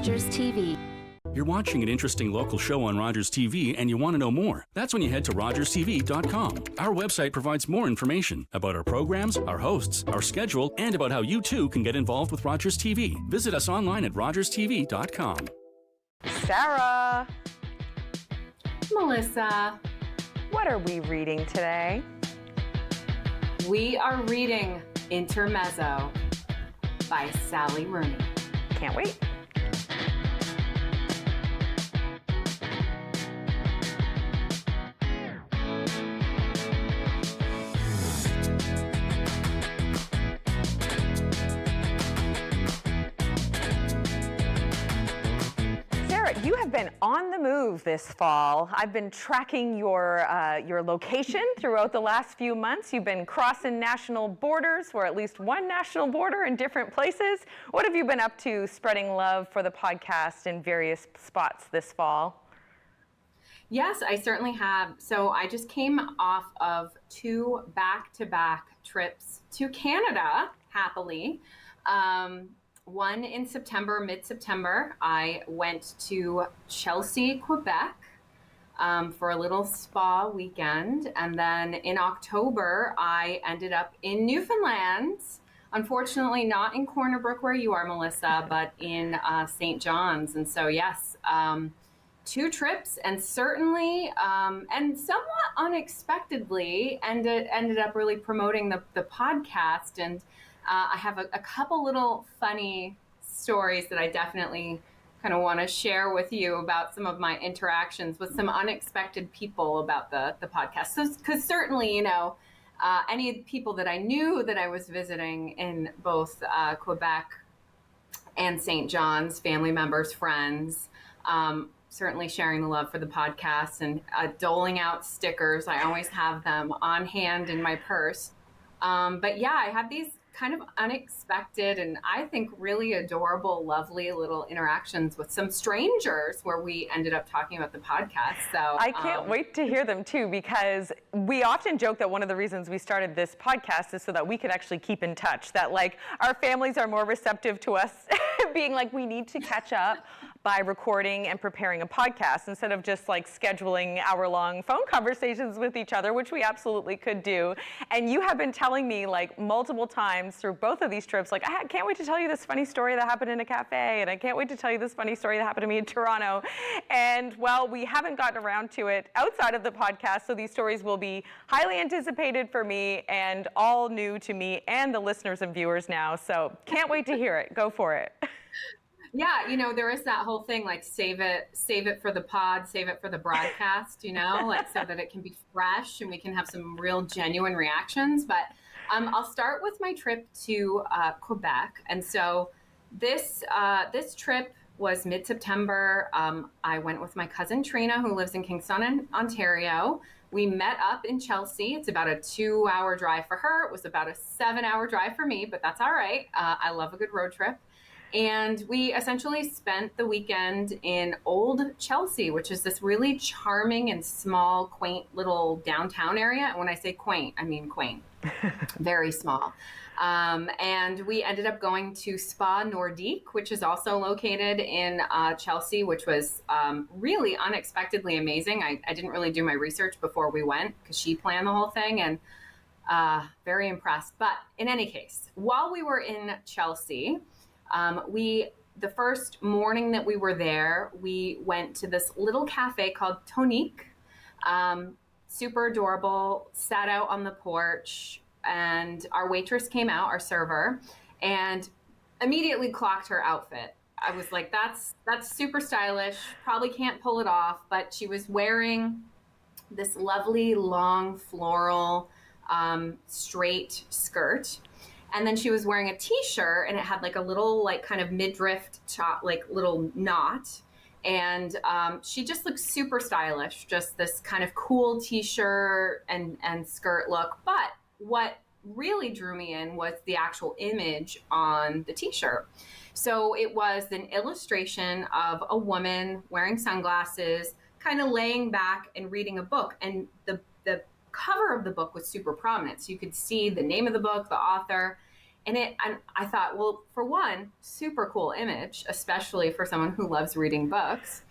Rogers TV. You're watching an interesting local show on Rogers TV and you want to know more. That's when you head to RogersTV.com. Our website provides more information about our programs, our hosts, our schedule, and about how you too can get involved with Rogers TV. Visit us online at RogersTV.com. Sarah. Melissa. What are we reading today? We are reading Intermezzo by Sally Rooney. Can't wait. You have been on the move this fall. I've been tracking your location throughout the last few months. You've been crossing national borders, or at least one national border in different places. What have you been up to spreading love for the podcast in various spots this fall? Yes, I certainly have. So I just came off of 2 back-to-back trips to Canada, happily. One in September, mid-September, I went to Chelsea, Quebec for a little spa weekend. And then in October, I ended up in Newfoundland. Unfortunately, not in Corner Brook where you are, Melissa, but in St. John's. And so, yes, 2 trips, and certainly, and somewhat unexpectedly, ended up really promoting the podcast. And I have a couple little funny stories that I definitely kind of want to share with you about some of my interactions with some unexpected people about the podcast. So, because certainly, any people that I knew that I was visiting in both Quebec and St. John's, family members, friends, certainly sharing the love for the podcast and doling out stickers. I always have them on hand in my purse. But yeah, I had these kind of unexpected and I think really adorable, lovely little interactions with some strangers where we ended up talking about the podcast. So I can't wait to hear them too, because we often joke that one of the reasons we started this podcast is so that we could actually keep in touch, that like our families are more receptive to us being like, we need to catch up by recording and preparing a podcast instead of just like scheduling hour-long phone conversations with each other, which we absolutely could do. And you have been telling me like multiple times through both of these trips, like, I can't wait to tell you this funny story that happened in a cafe, and I can't wait to tell you this funny story that happened to me in Toronto. And well, we haven't gotten around to it outside of the podcast, so these stories will be highly anticipated for me and all new to me and the listeners and viewers now. So can't wait to hear it. Go for it. Yeah, there is that whole thing, like save it for the pod, save it for the broadcast, like so that it can be fresh and we can have some real genuine reactions. But I'll start with my trip to Quebec. And so this trip was mid-September. I went with my cousin Trina, who lives in Kingston, Ontario. We met up in Chelsea. It's about a 2-hour drive for her. It was about a 7-hour drive for me, but that's all right. I love a good road trip. And we essentially spent the weekend in Old Chelsea, which is this really charming and small, quaint little downtown area. And when I say quaint, I mean quaint. Very small. And we ended up going to Spa Nordique, which is also located in Chelsea, which was really unexpectedly amazing. I didn't really do my research before we went because she planned the whole thing, and very impressed. But in any case, while we were in Chelsea, the first morning that we were there, we went to this little cafe called Tonique. Super adorable, sat out on the porch, and our waitress came out, our server, and immediately clocked her outfit. I was like, that's super stylish, probably can't pull it off, but she was wearing this lovely long floral straight skirt. And then she was wearing a t-shirt, and it had like a little like kind of midriff like little knot. And she just looked super stylish, just this kind of cool t-shirt and skirt look. But what really drew me in was the actual image on the t-shirt. So it was an illustration of a woman wearing sunglasses, kind of laying back and reading a book. And the cover of the book was super prominent. So you could see the name of the book, the author. And I thought, well, for one, super cool image, especially for someone who loves reading books.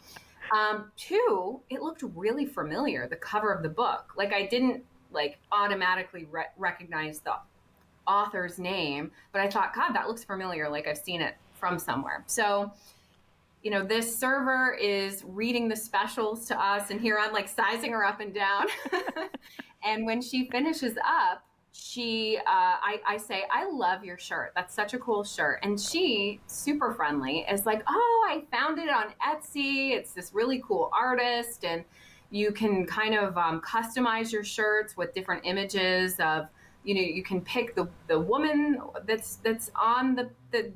Two, it looked really familiar, the cover of the book. Like I didn't like automatically recognize the author's name, but I thought, God, that looks familiar. Like I've seen it from somewhere. So, this server is reading the specials to us, and here I'm like sizing her up and down. And when she finishes up, I say, I love your shirt. That's such a cool shirt. And she, super friendly, is like, oh, I found it on Etsy. It's this really cool artist. And you can kind of customize your shirts with different images of, you can pick the woman that's on the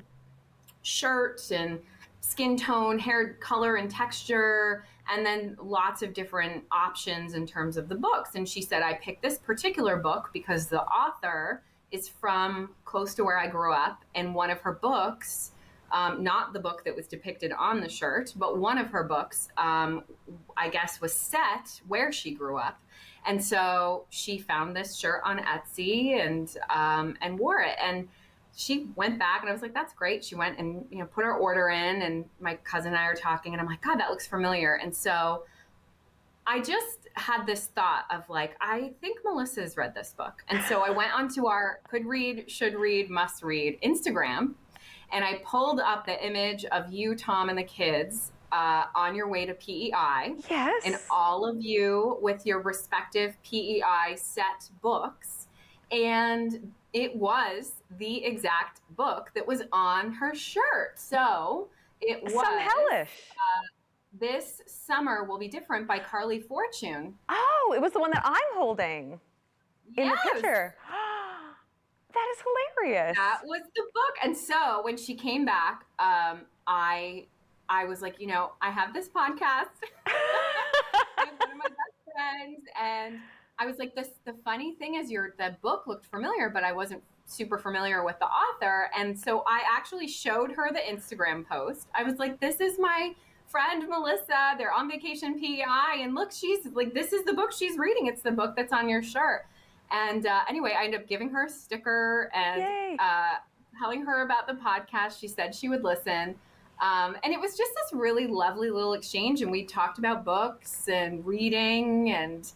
shirt and skin tone, hair color and texture, and then lots of different options in terms of the books. And she said, I picked this particular book because the author is from close to where I grew up. And one of her books, not the book that was depicted on the shirt, but one of her books, I guess, was set where she grew up. And so she found this shirt on Etsy and wore it. And she went back, and I was like, that's great. She went and, put her order in, and my cousin and I are talking, and I'm like, God, that looks familiar. And so I just had this thought of like, I think Melissa's read this book. And so I went onto our could read, should read, must read Instagram, and I pulled up the image of you, Tom, and the kids on your way to PEI. Yes. And all of you with your respective PEI set books. And it was the exact book that was on her shirt. So it was Some hellish. This Summer Will Be Different by Carly Fortune. Oh, it was the one that I'm holding in Yes. the picture. That is hilarious. That was the book. And so when she came back, I was like, I have this podcast. I have one of my best friends, and I was like, the funny thing is the book looked familiar, but I wasn't super familiar with the author. And so I actually showed her the Instagram post. I was like, this is my friend, Melissa. They're on vacation PEI. And look, she's like, this is the book she's reading. It's the book that's on your shirt. And anyway, I ended up giving her a sticker and telling her about the podcast. She said she would listen. And it was just this really lovely little exchange. And we talked about books and reading, and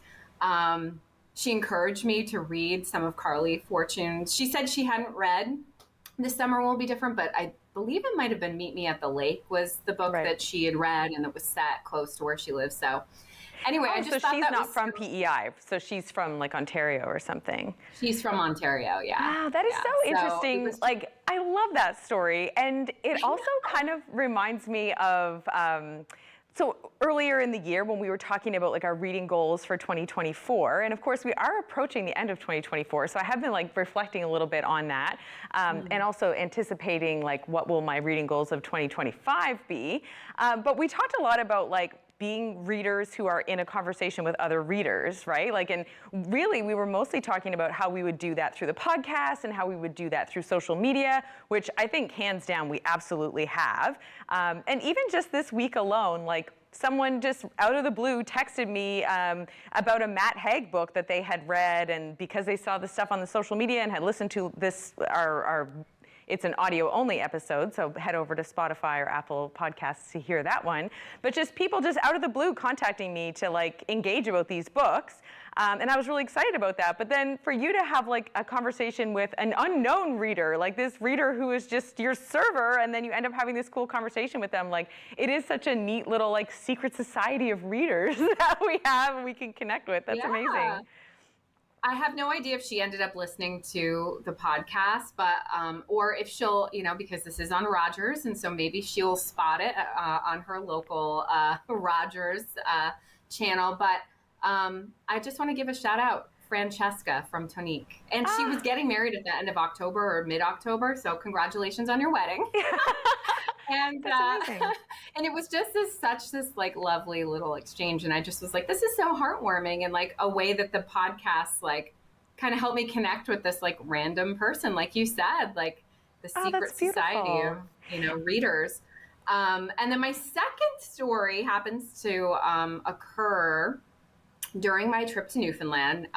she encouraged me to read some of Carly Fortune. She said she hadn't read This Summer Will Be Different, but I believe it might have been Meet Me at the Lake was the book that she had read, and it was set close to where she lives. So anyway, I just so thought she's that not was from PEI, so she's from like Ontario or something. She's from Ontario, yeah. Wow, that is so interesting. Like, I love that story. And it also kind of reminds me of, so earlier in the year when we were talking about like our reading goals for 2024, and of course we are approaching the end of 2024, so I have been like reflecting a little bit on that, and also anticipating like what will my reading goals of 2025 be. But we talked a lot about like being readers who are in a conversation with other readers, right? Like, and really we were mostly talking about how we would do that through the podcast and how we would do that through social media, which I think hands down we absolutely have. And even just this week alone, like someone just out of the blue texted me about a Matt Haig book that they had read, and because they saw the stuff on the social media and had listened to this, it's an audio-only episode, so head over to Spotify or Apple Podcasts to hear that one. But just people just out of the blue contacting me to like engage about these books. And I was really excited about that. But then for you to have like a conversation with an unknown reader, like this reader who is just your server, and then you end up having this cool conversation with them, like it is such a neat little like secret society of readers that we have and we can connect with. That's amazing. I have no idea if she ended up listening to the podcast, but or if she'll, because this is on Rogers, and so maybe she'll spot it on her local Rogers channel. But I just want to give a shout out, Francesca from Tonique, and she was getting married at the end of October or mid-October. So congratulations on your wedding. And and it was just such this like lovely little exchange, and I just was like, this is so heartwarming, and like a way that the podcast like kind of helped me connect with this like random person, like you said, like the secret society of readers. And then my second story happens to occur during my trip to Newfoundland.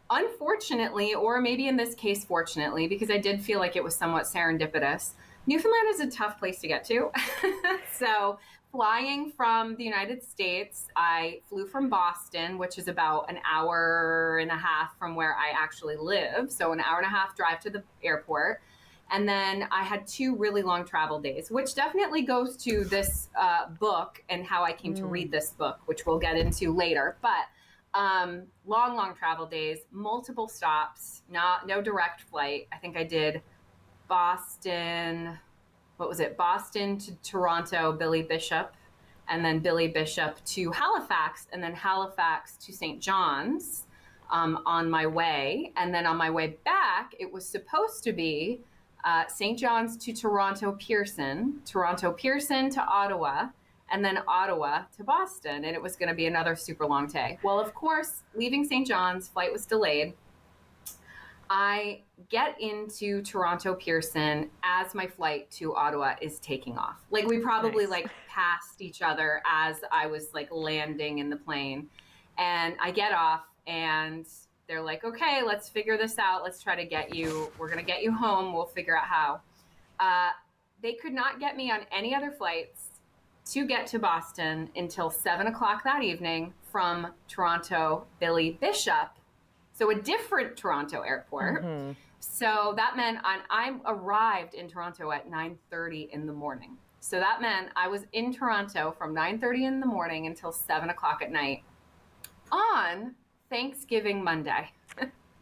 unfortunately, or maybe in this case, fortunately, because I did feel like it was somewhat serendipitous, Newfoundland is a tough place to get to. So flying from the United States, I flew from Boston, which is about an hour and a half from where I actually live. So an hour and a half drive to the airport. And then I had 2 really long travel days, which definitely goes to this book and how I came to read this book, which we'll get into later. But long travel days, multiple stops, no direct flight. I think I did Boston, what was it? Boston to Toronto, Billy Bishop, and then Billy Bishop to Halifax, and then Halifax to St. John's on my way. And then on my way back, it was supposed to be St. John's to Toronto Pearson to Ottawa, and then Ottawa to Boston. And it was going to be another super long day. Well, of course, leaving St. John's, flight was delayed. I get into Toronto Pearson as my flight to Ottawa is taking off. Like we probably Nice. like passed each other as I was like landing in the plane. And I get off and they're like, okay, let's figure this out. Let's try to get you, we're going to get you home. We'll figure out how. They could not get me on any other flights to get to Boston until 7:00 that evening from Toronto Billy Bishop. So a different Toronto airport. Mm-hmm. So that meant I arrived in Toronto at 9:30 in the morning. So that meant I was in Toronto from 9:30 in the morning until 7:00 at night on Thanksgiving Monday.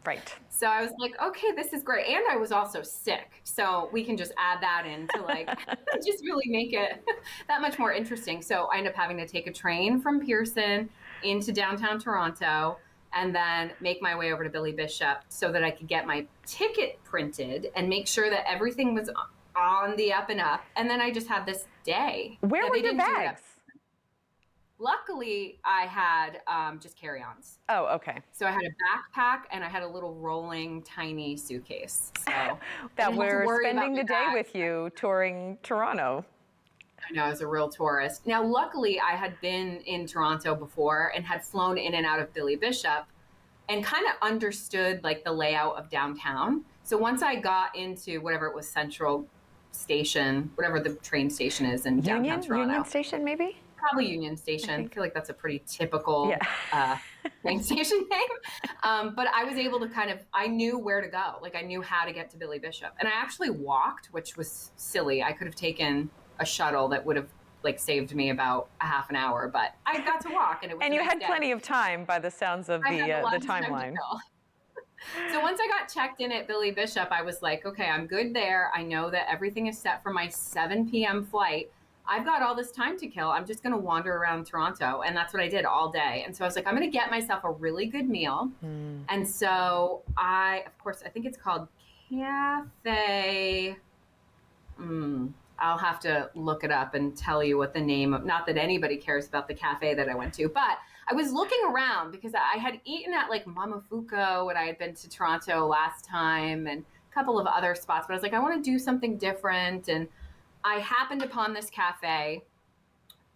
Right. So I was like, okay, this is great. And I was also sick. So we can just add that in to like, just really make it that much more interesting. So I ended up having to take a train from Pearson into downtown Toronto and then make my way over to Billy Bishop so that I could get my ticket printed and make sure that everything was on the up and up. And then I just had this day. Where were your bags? Luckily, I had just carry-ons. Oh, okay. So I had a backpack and I had a little rolling, tiny suitcase. So that we're spending the day with you touring Toronto. I know, I was a real tourist. Now, luckily, I had been in Toronto before and had flown in and out of Billy Bishop and kind of understood like the layout of downtown. So once I got into whatever it was, Central Station, whatever the train station is in downtown Toronto. Union Station, maybe? Probably Union Station. I feel like that's a pretty typical train station name. But I was able to I knew where to go. Like I knew how to get to Billy Bishop. And I actually walked, which was silly. I could have taken a shuttle that would have like saved me about a half an hour, but I got to walk and it was And you had plenty of time by the sounds of the timeline. So once I got checked in at Billy Bishop, I was like, okay, I'm good there. I know that everything is set for my 7 p.m. flight. I've got all this time to kill. I'm just going to wander around Toronto. And that's what I did all day. And so I was like, I'm going to get myself a really good meal. And so I think it's called Cafe. I'll have to look it up and tell you what the name of, not that anybody cares about the cafe that I went to, but I was looking around because I had eaten at like Momofuku when I had been to Toronto last time and a couple of other spots, but I was like, I want to do something different. And I happened upon this cafe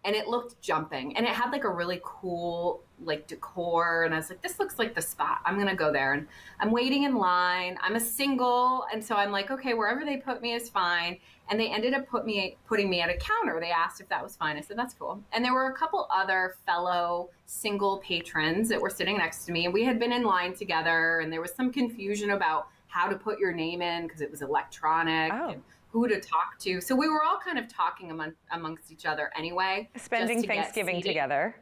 and it looked jumping and it had like a really cool like decor. And I was like, this looks like the spot. I'm going to go there. And I'm waiting in line. I'm a single. And so I'm like, okay, wherever they put me is fine. And they ended up putting me at a counter. They asked if that was fine. I said, that's cool. And there were a couple other fellow single patrons that were sitting next to me. And we had been in line together. And there was some confusion about how to put your name in because it was electronic. Oh. And who to talk to. So we were all kind of talking amongst each other anyway. Spending Thanksgiving together.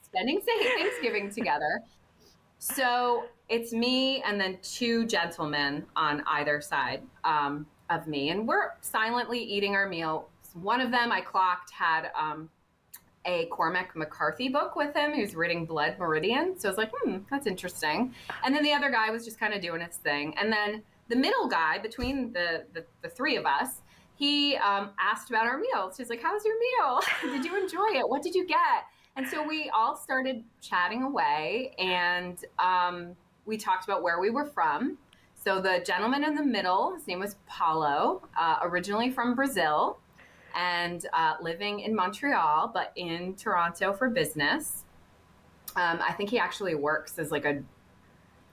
Spending Thanksgiving together. So it's me and then 2 gentlemen on either side of me. And we're silently eating our meal. One of them I clocked had a Cormac McCarthy book with him. He was reading Blood Meridian. So I was like, that's interesting. And then the other guy was just kind of doing his thing. And then the middle guy between the 3 of us, he asked about our meals. He's like, how's your meal? Did you enjoy it? What did you get? And so we all started chatting away and we talked about where we were from. So the gentleman in the middle, his name was Paulo, originally from Brazil and living in Montreal, but in Toronto for business. I think he actually works as like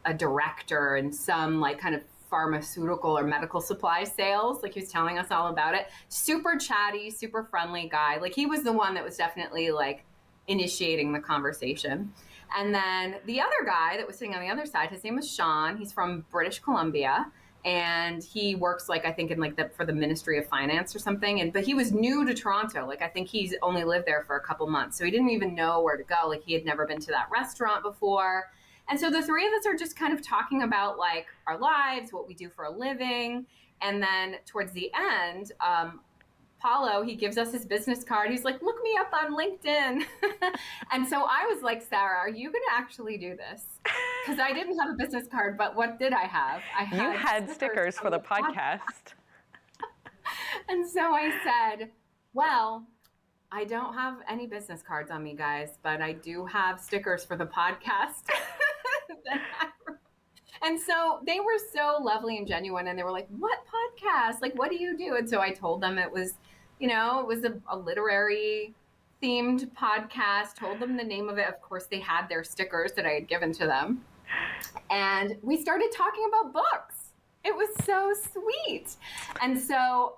a director in some like kind of pharmaceutical or medical supply sales. Like he was telling us all about it. Super chatty, super friendly guy. Like he was the one that was definitely like initiating the conversation. And then the other guy that was sitting on the other side, his name was Sean. He's from British Columbia. And he works like, I think in like for the Ministry of Finance or something. But he was new to Toronto. Like I think he's only lived there for a couple months. So he didn't even know where to go. Like he had never been to that restaurant before. And so the three of us are just kind of talking about like our lives, what we do for a living. And then towards the end, Paulo, he gives us his business card. He's like, look me up on LinkedIn. And so I was like, Sarah, are you going to actually do this? Because I didn't have a business card, but what did I have? You had stickers for the podcast. And so I said, well, I don't have any business cards on me, guys, but I do have stickers for the podcast. And so they were so lovely and genuine. And they were like, what podcast? Like, what do you do? And so I told them it was, you know, it was a literary themed podcast, told them the name of it. Of course, they had their stickers that I had given to them. And we started talking about books. It was so sweet. And so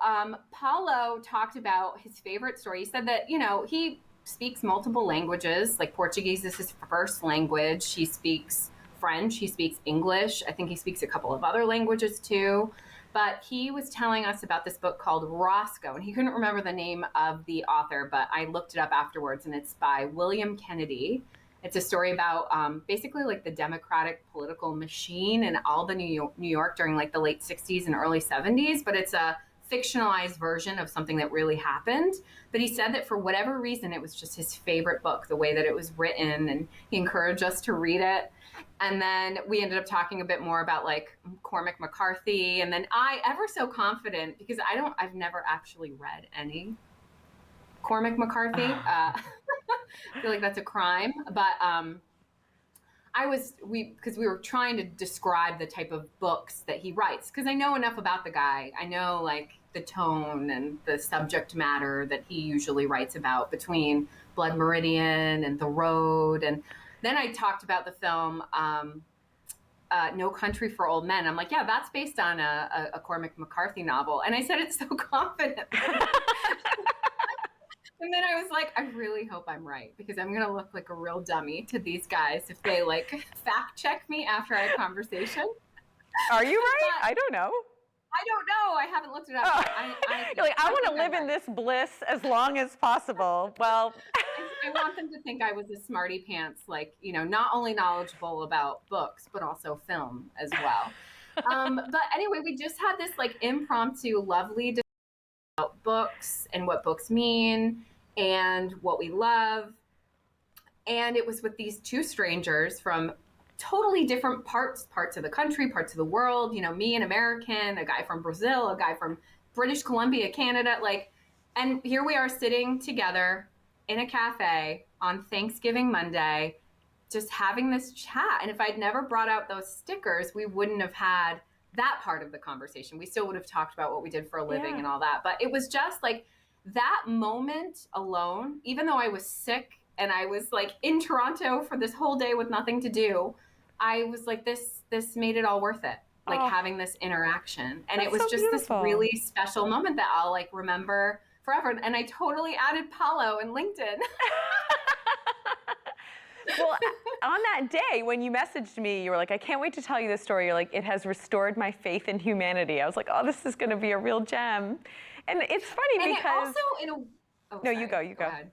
Paulo talked about his favorite story. He said that, you know, he speaks multiple languages, like Portuguese is his first language. He speaks French, he speaks English. I think he speaks a couple of other languages too. But he was telling us about this book called Roscoe, and he couldn't remember the name of the author, but I looked it up afterwards, and it's by William Kennedy. It's a story about basically like the Democratic political machine in Albany, New York during like the late 60s and early 70s, but it's a fictionalized version of something that really happened. But he said that for whatever reason, it was just his favorite book, the way that it was written, and he encouraged us to read it. And then we ended up talking a bit more about like Cormac McCarthy. And then I, ever so confident, because I've never actually read any Cormac McCarthy. I feel like that's a crime. But because we were trying to describe the type of books that he writes, because I know enough about the guy. I know like the tone and the subject matter that he usually writes about between Blood Meridian and The Road. And then I talked about the film No Country for Old Men. I'm like, yeah, that's based on a Cormac McCarthy novel. And I said it so confidently. And then I was like, I really hope I'm right, because I'm going to look like a real dummy to these guys if they like fact check me after our conversation. Are you right? I don't know. I don't know. I haven't looked it up. Oh. You're like, I want to live in this bliss as long as possible. Well, I want them to think I was a smarty pants, like, you know, not only knowledgeable about books, but also film as well. But anyway, we just had this like impromptu, lovely discussion about books and what books mean and what we love. And it was with these two strangers from totally different parts of the country, parts of the world, you know, me, an American, a guy from Brazil, a guy from British Columbia, Canada, like, and here we are sitting together in a cafe on Thanksgiving Monday, just having this chat. And if I'd never brought out those stickers, we wouldn't have had that part of the conversation. We still would have talked about what we did for a living and all that. But it was just like that moment alone, even though I was sick and I was like in Toronto for this whole day with nothing to do, I was like, this made it all worth it. Like having this interaction. And it was so just beautiful. This really special moment that I'll like remember forever. And I totally added Paulo in LinkedIn. Well, on that day when you messaged me, you were like, I can't wait to tell you this story. You're like, it has restored my faith in humanity. I was like, oh, this is going to be a real gem. And it's funny and because... it also in a... Oh, no, sorry. you go. Ahead.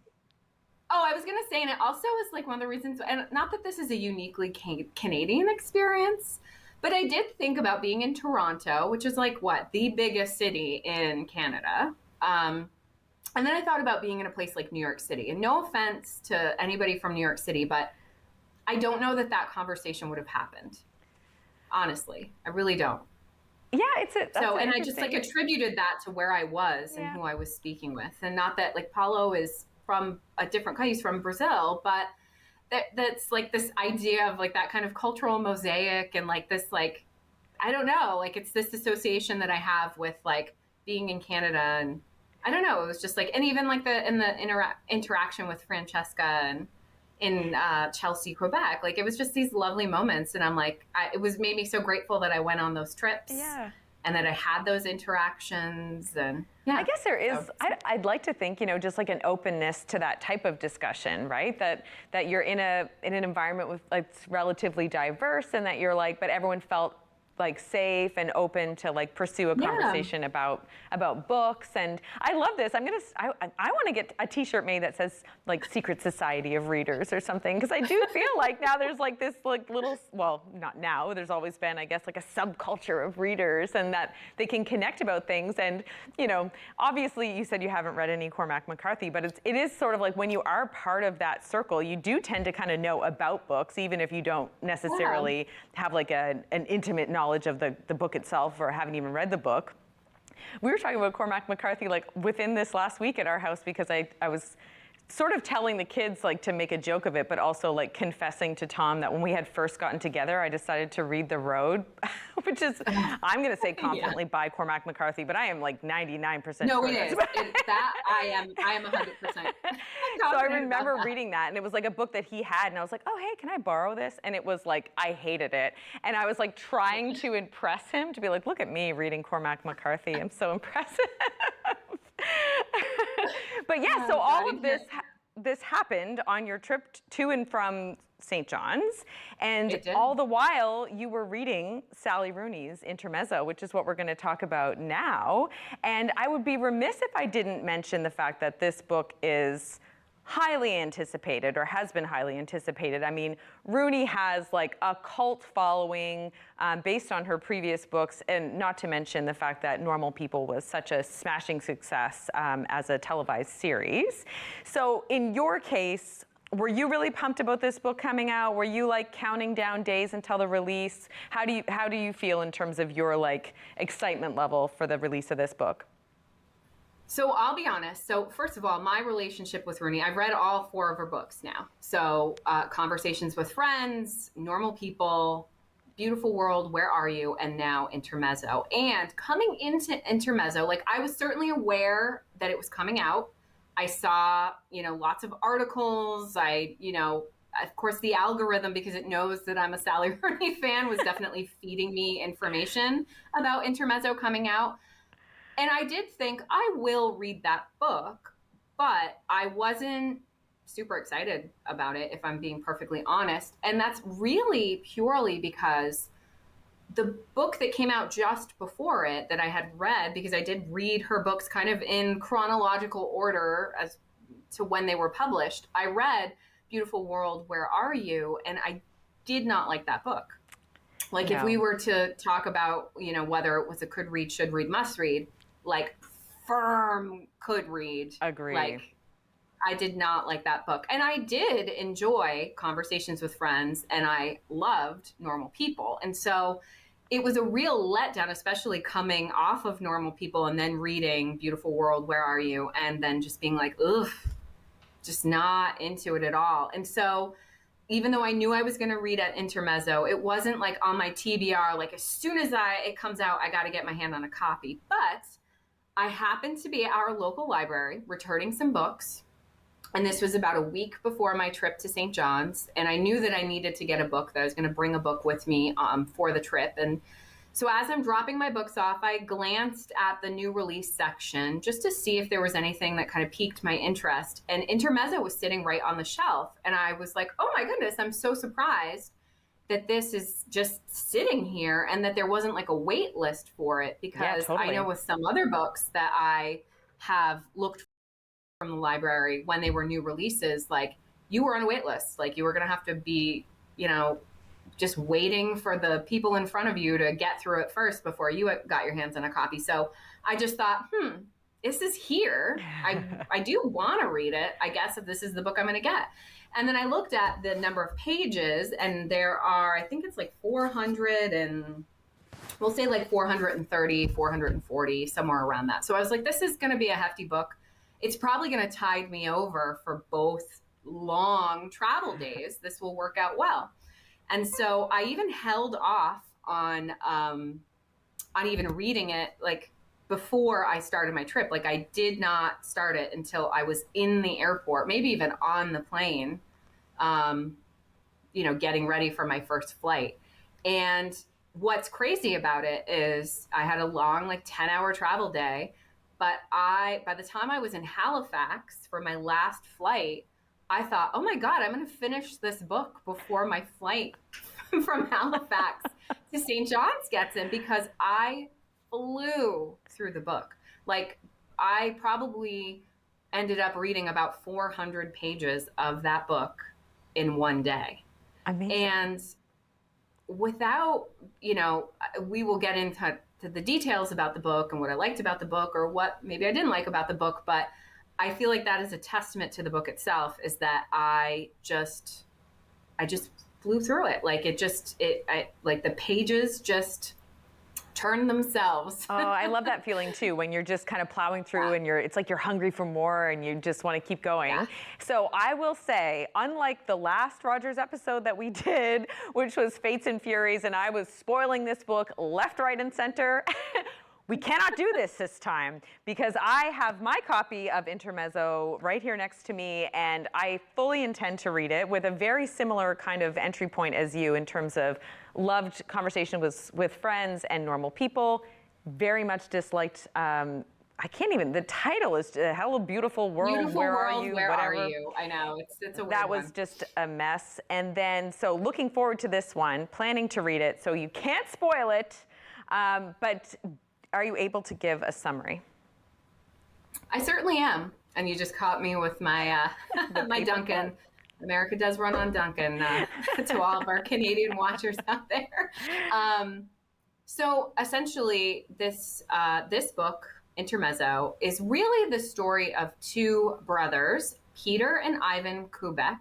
Oh, I was going to say, and it also is like one of the reasons, and not that this is a uniquely Canadian experience, but I did think about being in Toronto, which is like, what, the biggest city in Canada. And then I thought about being in a place like New York City. And no offense to anybody from New York City, but I don't know that conversation would have happened. Honestly, I really don't. Yeah, and I just like attributed that to where I was and who I was speaking with. And not that like Paulo is from a different country, he's from Brazil, but that's like this idea of like that kind of cultural mosaic and like this, like, I don't know, like it's this association that I have with like being in Canada. And I don't know, it was just like, and even like in the interaction with Francesca, and in Chelsea, Quebec. Like, it was just these lovely moments. And I'm like, it was made me so grateful that I went on those trips. Yeah. And that I had those interactions. And yeah. I guess there is, I'd like to think, just like an openness to that type of discussion, right? That you're in an environment with like relatively diverse, and that you're like, but everyone felt like safe and open to like pursue a conversation about books. And I love this. I want to get a t-shirt made that says like Secret Society of Readers or something, because I do feel like now there's like this like little, well, not now, there's always been, I guess, like a subculture of readers, and that they can connect about things. And obviously you said you haven't read any Cormac McCarthy, but it is sort of like when you are part of that circle, you do tend to kind of know about books, even if you don't necessarily have like an intimate knowledge of the book itself, or haven't even read the book. We were talking about Cormac McCarthy like within this last week at our house, because I was sort of telling the kids like to make a joke of it, but also like confessing to Tom that when we had first gotten together, I decided to read The Road, which is, I'm going to say confidently by Cormac McCarthy, but I am like 99% No, sure. it is. I am 100%. So I remember reading that, and it was like a book that he had, and I was like, oh, hey, can I borrow this? And it was like, I hated it. And I was like trying to impress him, to be like, look at me reading Cormac McCarthy. I'm so impressive. But yeah, so all of this happened on your trip to and from St. John's, and all the while you were reading Sally Rooney's Intermezzo, which is what we're going to talk about now. And I would be remiss if I didn't mention the fact that this book is highly anticipated, or has been highly anticipated. I mean, Rooney has like a cult following based on her previous books, and not to mention the fact that Normal People was such a smashing success as a televised series. So in your case, were you really pumped about this book coming out? Were you like counting down days until the release? How do you feel in terms of your like excitement level for the release of this book? So I'll be honest. So first of all, my relationship with Rooney, I've read all 4 of her books now. So Conversations with Friends, Normal People, Beautiful World, Where Are You? And now Intermezzo. And coming into Intermezzo, like, I was certainly aware that it was coming out. I saw, lots of articles. Of course, the algorithm, because it knows that I'm a Sally Rooney fan, was definitely feeding me information about Intermezzo coming out. And I did think I will read that book, but I wasn't super excited about it, if I'm being perfectly honest. And that's really purely because the book that came out just before it, that I had read, because I did read her books kind of in chronological order as to when they were published, I read Beautiful World, Where Are You? And I did not like that book. Like, if we were to talk about, whether it was a could read, should read, must read, like, firm could read. Agree. Like, I did not like that book. And I did enjoy Conversations with Friends, and I loved Normal People. And so it was a real letdown, especially coming off of Normal People and then reading Beautiful World, Where Are You? And then just being like, ugh, just not into it at all. And so even though I knew I was going to read at Intermezzo, it wasn't like on my TBR, like as soon as it comes out, I got to get my hand on a copy. But I happened to be at our local library returning some books. And this was about a week before my trip to St. John's. And I knew that I needed to get a book, that I was going to bring a book with me for the trip. And so as I'm dropping my books off, I glanced at the new release section just to see if there was anything that kind of piqued my interest. And Intermezzo was sitting right on the shelf. And I was like, oh my goodness, I'm so surprised that this is just sitting here and that there wasn't like a wait list for it, because I know with some other books that I have looked from the library when they were new releases, like, you were on a wait list. Like, you were going to have to be, just waiting for the people in front of you to get through it first before you got your hands on a copy. So I just thought, this is here. I do want to read it, I guess, if this is the book I'm going to get. And then I looked at the number of pages, and there are, I think it's like 400 and we'll say like 430, 440, somewhere around that. So I was like, this is going to be a hefty book. It's probably going to tide me over for both long travel days. This will work out well. And so I even held off on even reading it, like, before I started my trip. Like, I did not start it until I was in the airport, maybe even on the plane, getting ready for my first flight. And what's crazy about it is I had a long, 10-hour travel day, but by the time I was in Halifax for my last flight, I thought, oh my God, I'm going to finish this book before my flight from Halifax to St. John's gets in, because I flew through the book. I probably ended up reading about 400 pages of that book in one day. Amazing. And without, we will get into the details about the book and what I liked about the book, or what maybe I didn't like about the book, but I feel like that is a testament to the book itself, is that I just flew through it. The pages just turn themselves. Oh, I love that feeling too, when you're just kind of plowing through and it's like you're hungry for more and you just want to keep going. Yeah. So I will say, unlike the last Rogers episode that we did, which was Fates and Furies, and I was spoiling this book left, right, and center, we cannot do this time, because I have my copy of Intermezzo right here next to me, and I fully intend to read it with a very similar kind of entry point as you, in terms of loved conversation with friends and normal people. Very much disliked, the title is Hello Beautiful World, Beautiful Where World, Are You? Where Whatever. Are You? I know, it's a weird That was one. just a mess. And then, so looking forward to this one, planning to read it, so you can't spoil it, but are you able to give a summary? I certainly am. And you just caught me with my my Duncan. America does run on Duncan, to all of our Canadian watchers out there. So essentially, this book, Intermezzo, is really the story of two brothers, Peter and Ivan Kubek.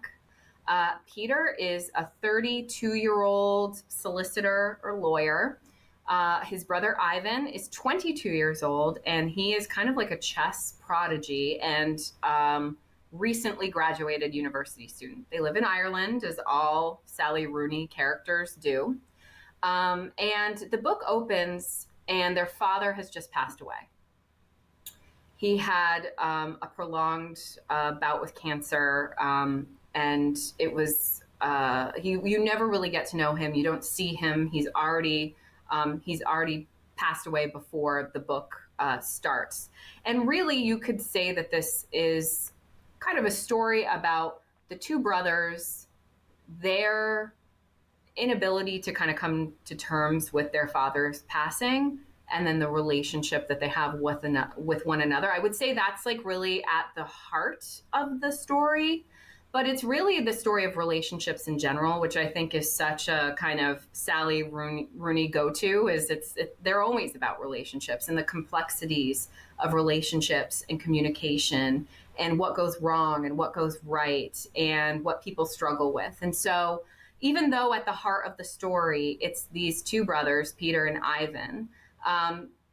Peter is a 32-year-old solicitor or lawyer. His brother Ivan is 22 years old, and he is kind of like a chess prodigy and recently graduated university student. They live in Ireland, as all Sally Rooney characters do. And the book opens, and their father has just passed away. He had a prolonged bout with cancer, and it was you never really get to know him. You don't see him. He's already passed away before the book starts. And really, you could say that this is kind of a story about the two brothers, their inability to kind of come to terms with their father's passing, and then the relationship that they have with one another. I would say that's really at the heart of the story. But it's really the story of relationships in general, which I think is such a kind of Sally Rooney go-to. They're always about relationships and the complexities of relationships and communication, and what goes wrong and what goes right and what people struggle with. And so even though at the heart of the story, it's these two brothers, Peter and Ivan,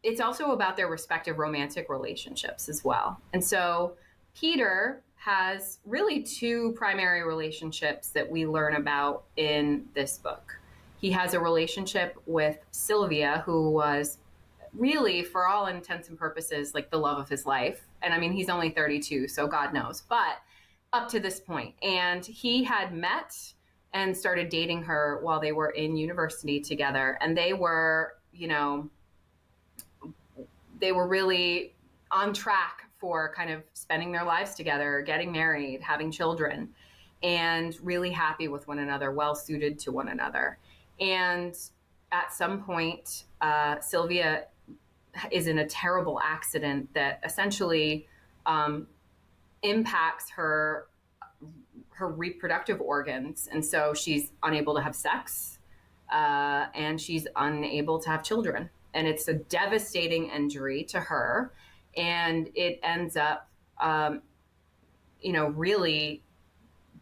it's also about their respective romantic relationships as well. And so Peter has really two primary relationships that we learn about in this book. He has a relationship with Sylvia, who was really, for all intents and purposes, the love of his life. And I mean, he's only 32, so God knows, but up to this point. And he had met and started dating her while they were in university together. And they were, really on track for kind of spending their lives together, getting married, having children, and really happy with one another, well suited to one another. And at some point, Sylvia is in a terrible accident that essentially impacts her reproductive organs. And so she's unable to have sex, and she's unable to have children. And it's a devastating injury to her. And it ends up, really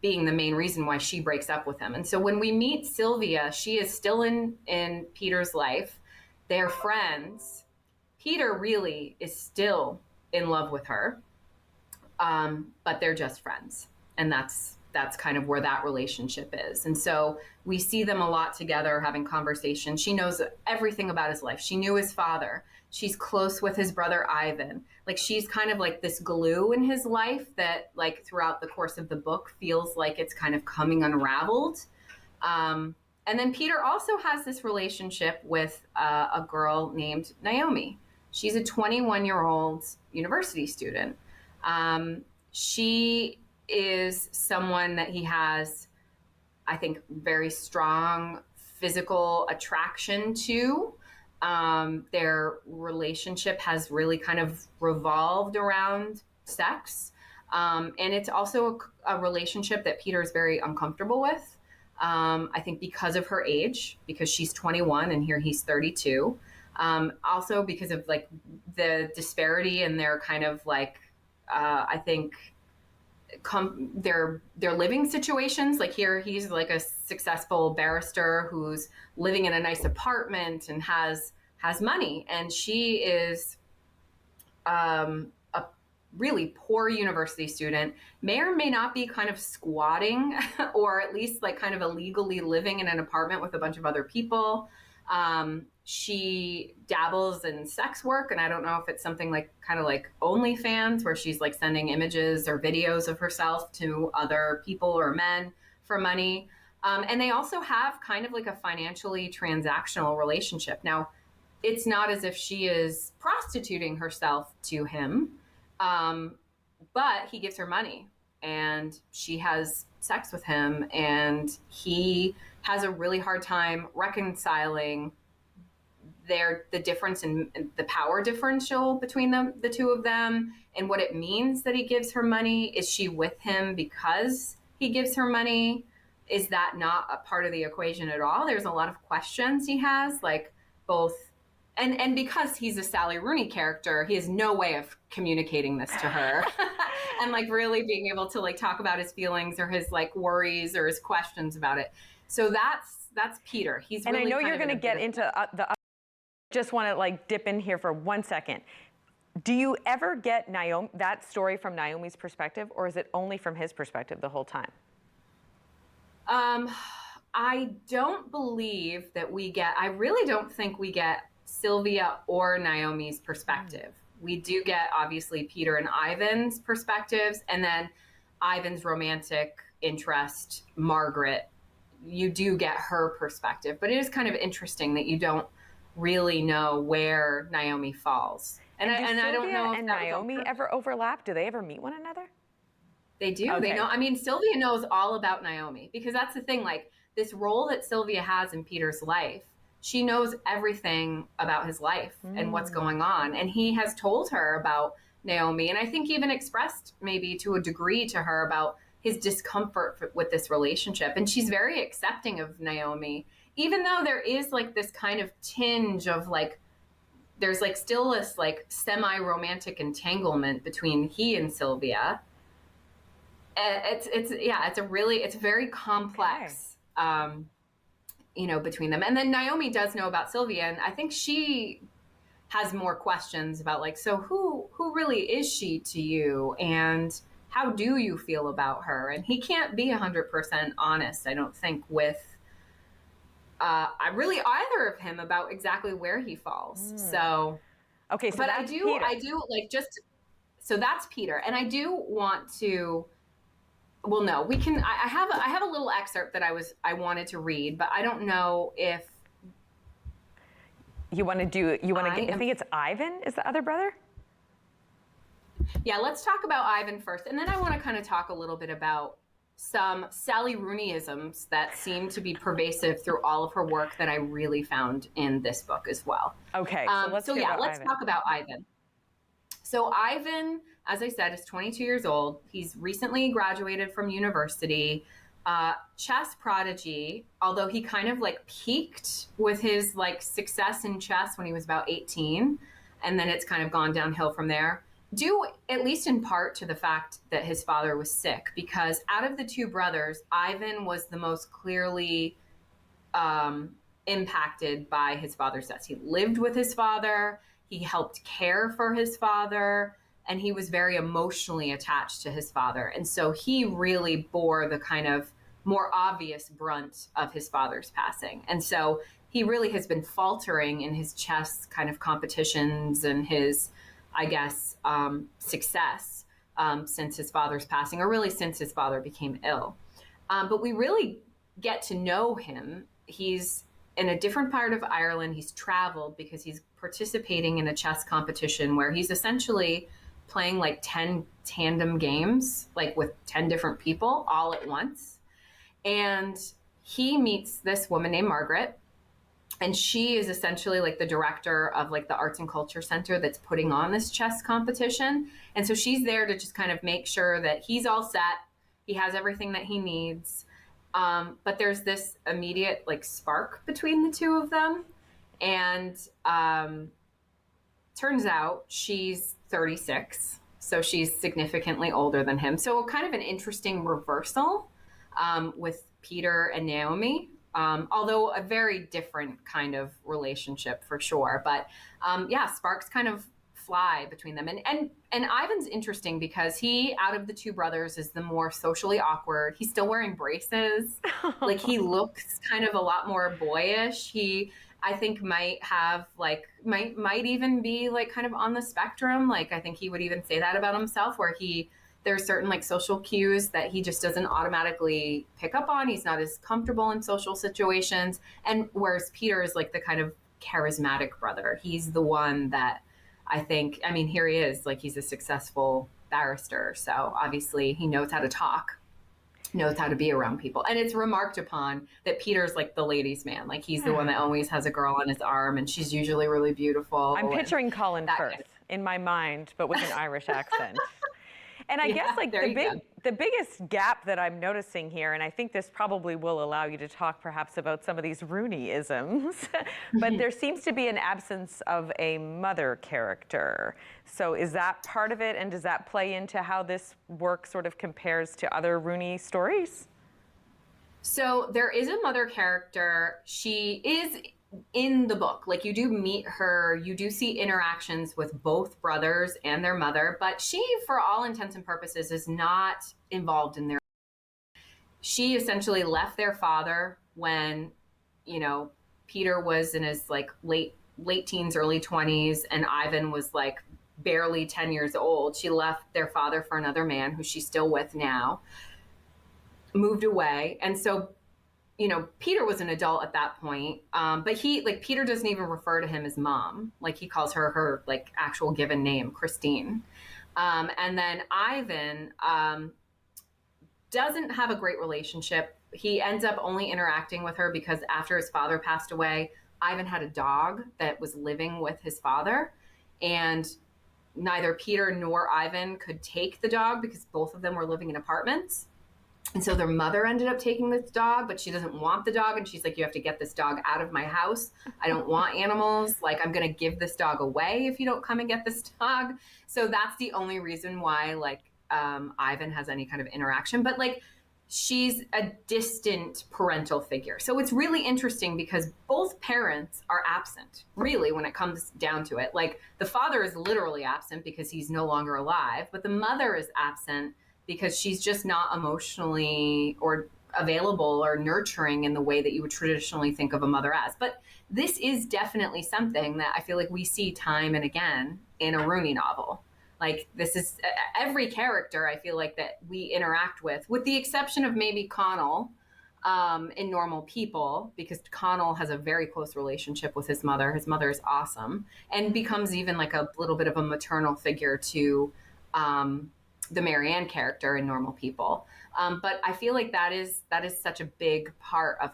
being the main reason why she breaks up with him. And so when we meet Sylvia, she is still in Peter's life. They're friends. Peter really is still in love with her, but they're just friends. And that's kind of where that relationship is. And so we see them a lot together having conversations. She knows everything about his life. She knew his father. She's close with his brother Ivan. Like she's kind of like this glue in his life that like throughout the course of the book feels like it's kind of coming unraveled. And then Peter also has this relationship with a girl named Naomi. She's a 21-year-old university student. She is someone that he has, I think, very strong physical attraction to. Their relationship has really kind of revolved around sex. And it's also a relationship that Peter is very uncomfortable with. I think because of her age, because she's 21 and here he's 32. Also because of like the disparity in their kind of like, I think, their living situations. Like here he's like a successful barrister who's living in a nice apartment and has money, and she is a really poor university student, may or may not be kind of squatting or at least like kind of illegally living in an apartment with a bunch of other people. She dabbles in sex work, and I don't know if it's something like kind of like OnlyFans, where she's like sending images or videos of herself to other people or men for money. And they also have kind of like a financially transactional relationship. Now, it's not as if she is prostituting herself to him, but he gives her money and she has sex with him, and he has a really hard time reconciling the difference in the power differential between them, the two of them, and what it means that he gives her money. Is she with him because he gives her money? Is that not a part of the equation at all? There's a lot of questions he has, like both, and because he's a Sally Rooney character, he has no way of communicating this to her and like really being able to like talk about his feelings or his like worries or his questions about it. So that's Peter. He's and really I know you're going to get into the. Just want to like dip in here for 1 second. Do you ever get that story from Naomi's perspective, or is it only from his perspective the whole time? I don't believe that I really don't think we get Sylvia or Naomi's perspective. We do get obviously Peter and Ivan's perspectives, and then Ivan's romantic interest, Margaret, you do get her perspective. But it is kind of interesting that you don't really know where Naomi falls. And I don't know if and Naomi ever overlap. Do they ever meet one another? They do. Okay. They know. I mean, Sylvia knows all about Naomi, because that's the thing. Like this role that Sylvia has in Peter's life, she knows everything about his life and what's going on. And he has told her about Naomi, and I think even expressed maybe to a degree to her about his discomfort with this relationship. And she's very accepting of Naomi, even though there is like this kind of tinge of like, there's like still this like semi-romantic entanglement between he and Sylvia. It's very complex, between them. And then Naomi does know about Sylvia, and I think she has more questions about like, so who really is she to you, and how do you feel about her? And he can't be 100% honest, I don't think, with either of him about exactly where he falls. So, okay, so but that's I do like just, so that's Peter. And I do want to, well, no, we can, I have a little excerpt that I wanted to read, but I don't know if I think it's Ivan is the other brother. Yeah, let's talk about Ivan first. And then I want to kind of talk a little bit about some Sally Rooneyisms that seem to be pervasive through all of her work that I really found in this book as well. Okay, let's talk about Ivan. So Ivan, as I said, is 22 years old. He's recently graduated from university, chess prodigy, although he kind of like peaked with his like success in chess when he was about 18. And then it's kind of gone downhill from there. Due at least in part to the fact that his father was sick, because out of the two brothers, Ivan was the most clearly impacted by his father's death. He lived with his father, he helped care for his father, and he was very emotionally attached to his father. And so he really bore the kind of more obvious brunt of his father's passing. And so he really has been faltering in his chess kind of competitions and his, I guess, success since his father's passing, or really since his father became ill. But we really get to know him. He's in a different part of Ireland. He's traveled because he's participating in a chess competition where he's essentially playing like 10 tandem games, like with 10 different people all at once. And he meets this woman named Margaret, and she is essentially like the director of like the Arts and Culture Center that's putting on this chess competition. And so she's there to just kind of make sure that he's all set. He has everything that he needs. But there's this immediate like spark between the two of them. And turns out she's 36. So she's significantly older than him. So kind of an interesting reversal with Peter and Naomi. Although a very different kind of relationship for sure. But yeah, sparks kind of fly between them. And Ivan's interesting because he, out of the two brothers, is the more socially awkward. He's still wearing braces. Like he looks kind of a lot more boyish. He, I think, might have like, might even be like kind of on the spectrum. Like I think he would even say that about himself, where there's certain like social cues that he just doesn't automatically pick up on. He's not as comfortable in social situations. And whereas Peter is like the kind of charismatic brother. He's the one that I think, I mean, here he is, like he's a successful barrister. So obviously he knows how to talk, knows how to be around people. And it's remarked upon that Peter's like the ladies' man. Like he's the one that always has a girl on his arm, and she's usually really beautiful. I'm picturing Colin Firth in my mind, but with an Irish accent. And I guess like the biggest gap that I'm noticing here, and I think this probably will allow you to talk perhaps about some of these Rooney-isms, but there seems to be an absence of a mother character. So is that part of it, and does that play into how this work sort of compares to other Rooney stories? So there is a mother character. She is in the book, like you do meet her, you do see interactions with both brothers and their mother, but she, for all intents and purposes, is not involved in their. She essentially left their father when, you know, Peter was in his like late teens, early 20s, and Ivan was like barely 10 years old. She left their father for another man who she's still with now, moved away. And so, you know, Peter was an adult at that point, but Peter doesn't even refer to him as mom. Like he calls her like actual given name, Christine. And then Ivan doesn't have a great relationship. He ends up only interacting with her because after his father passed away, Ivan had a dog that was living with his father, and neither Peter nor Ivan could take the dog because both of them were living in apartments. And so their mother ended up taking this dog, but she doesn't want the dog. And she's like, you have to get this dog out of my house. I don't want animals. Like, I'm going to give this dog away if you don't come and get this dog. So that's the only reason why, like, Ivan has any kind of interaction. But, like, she's a distant parental figure. So it's really interesting because both parents are absent, really, when it comes down to it. Like, the father is literally absent because he's no longer alive, but the mother is absent because she's just not emotionally or available or nurturing in the way that you would traditionally think of a mother as. But this is definitely something that I feel like we see time and again in a Rooney novel. Like, this is every character I feel like that we interact with the exception of maybe Connell in Normal People, because Connell has a very close relationship with his mother. His mother is awesome and becomes even like a little bit of a maternal figure to the Marianne character in Normal People. But I feel like that is such a big part of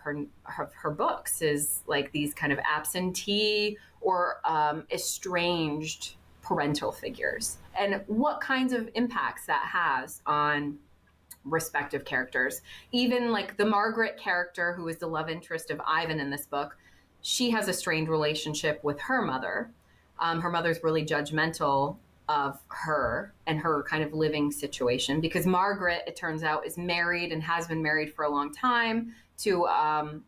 her books, is like these kind of absentee or estranged parental figures, and what kinds of impacts that has on respective characters. Even like the Margaret character, who is the love interest of Ivan in this book, she has a strained relationship with her mother. Her mother's really judgmental of her and her kind of living situation, because Margaret, it turns out, is married and has been married for a long time to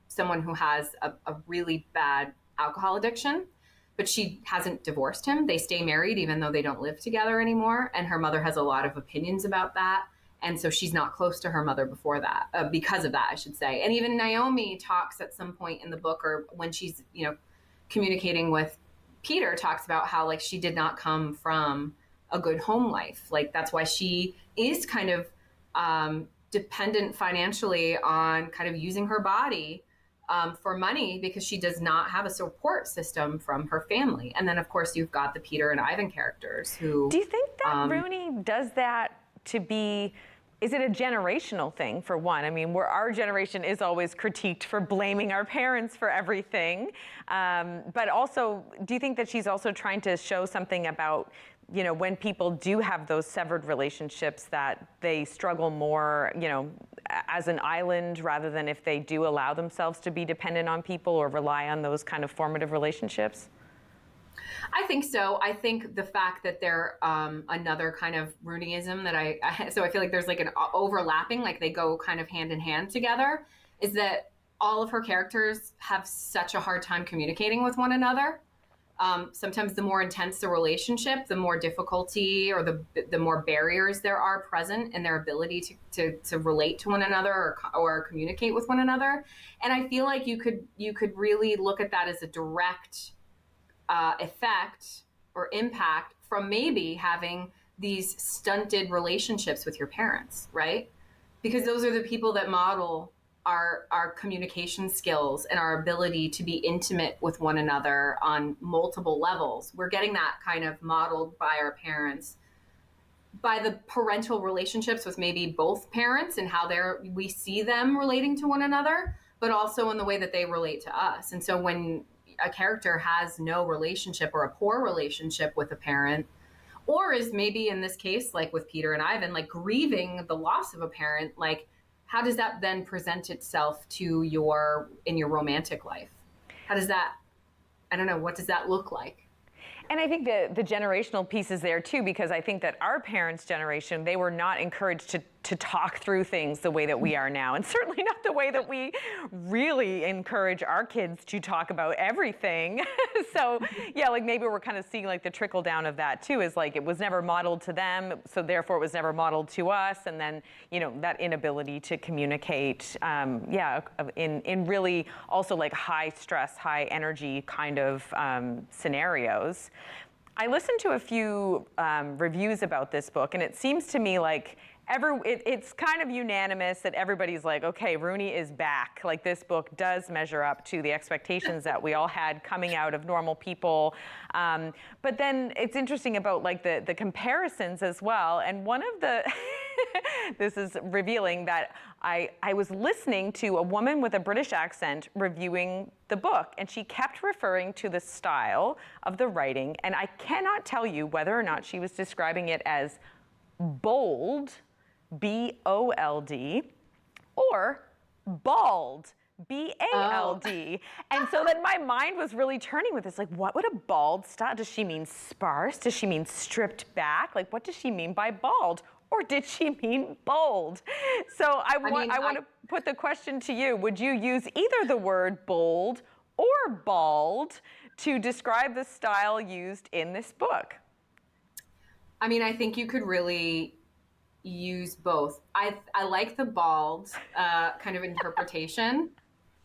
someone who has a really bad alcohol addiction, but she hasn't divorced him. They stay married even though they don't live together anymore. And her mother has a lot of opinions about that. And so she's not close to her mother before that, because of that, I should say. And even Naomi talks at some point in the book, or when she's, communicating with Peter, talks about how like she did not come from a good home life. Like that's why she is kind of dependent financially on kind of using her body for money, because she does not have a support system from her family. And then of course you've got the Peter and Ivan characters who. Do you think that Rooney does that to be, is it a generational thing for one? I mean, where our generation is always critiqued for blaming our parents for everything. But also, do you think that she's also trying to show something about, when people do have those severed relationships, that they struggle more, as an island, rather than if they do allow themselves to be dependent on people or rely on those kind of formative relationships? I think so. I think the fact that they're another kind of Rooneyism that so I feel like there's like an overlapping, like they go kind of hand in hand together, is that all of her characters have such a hard time communicating with one another. Sometimes the more intense the relationship, the more difficulty or the more barriers there are present in their ability to relate to one another or communicate with one another. And I feel like you could really look at that as a direct effect or impact from maybe having these stunted relationships with your parents, right? Because those are the people that model our communication skills and our ability to be intimate with one another on multiple levels. We're getting that kind of modeled by our parents, by the parental relationships with maybe both parents and how we see them relating to one another, but also in the way that they relate to us. And so when a character has no relationship or a poor relationship with a parent, or is maybe in this case, like with Peter and Ivan, like grieving the loss of a parent, like how does that then present itself to in your romantic life? How does that, I don't know, what does that look like? And I think the generational piece is there too, because I think that our parents' generation, they were not encouraged to talk through things the way that we are now, and certainly not the way that we really encourage our kids to talk about everything. So yeah, like maybe we're kind of seeing like the trickle down of that too, is like it was never modeled to them, so therefore it was never modeled to us, and then that inability to communicate, in really also like high stress, high energy kind of scenarios. I listened to a few reviews about this book, and it seems to me like it's kind of unanimous that everybody's like, okay, Rooney is back. Like this book does measure up to the expectations that we all had coming out of Normal People. But then it's interesting about like the comparisons as well. And one of the, this is revealing that I was listening to a woman with a British accent reviewing the book, and she kept referring to the style of the writing. And I cannot tell you whether or not she was describing it as bold, B-O-L-D, or bald, B-A-L-D. And so then my mind was really turning with this, like, what would a bald style? Does she mean sparse? Does she mean stripped back? Like, what does she mean by bald? Or did she mean bold? So I want to put the question to you. Would you use either the word bold or bald to describe the style used in this book? I mean, I think you could really use both. I like the bald kind of interpretation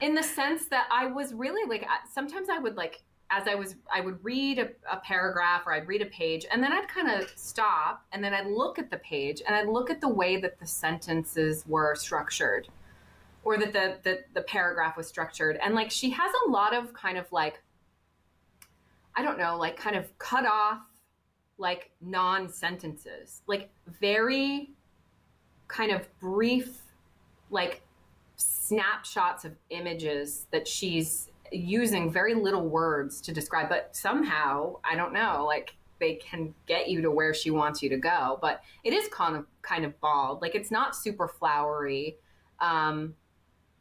in the sense that I was really like, sometimes I would like, I would read a paragraph or I'd read a page, and then I'd kind of stop, and then I'd look at the page and I'd look at the way that the sentences were structured, or that the paragraph was structured. And like, she has a lot of kind of like, I don't know, like kind of cut off, like non-sentences, like very kind of brief, like snapshots of images that she's using very little words to describe, but somehow, I don't know, like they can get you to where she wants you to go. But it is kind of bald. Like it's not super flowery.